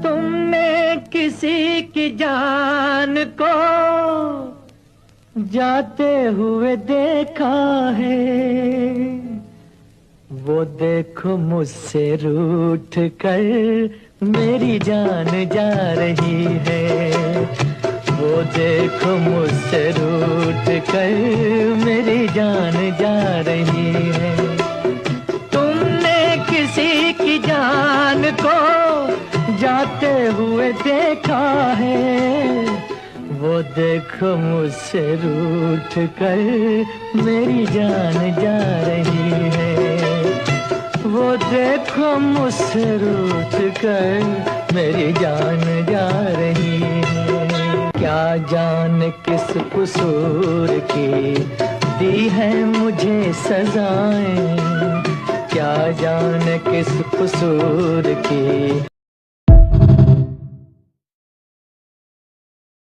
तुमने किसी की जान को जाते हुए देखा है, वो देखो मुझसे रूठ कर मेरी जान जा रही है। वो देखो मुझसे रूठ कर मेरी जान जा रही है। तुमने किसी की जान को जाते हुए देखा है, वो देखो मुझसे रूठ कर मेरी जान जा रही है। वो देखो मुझसे रूठ कर मेरी जान जा रही है। क्या जाने किस कसूर की दी है मुझे सजाएं, क्या जाने किस कसूर की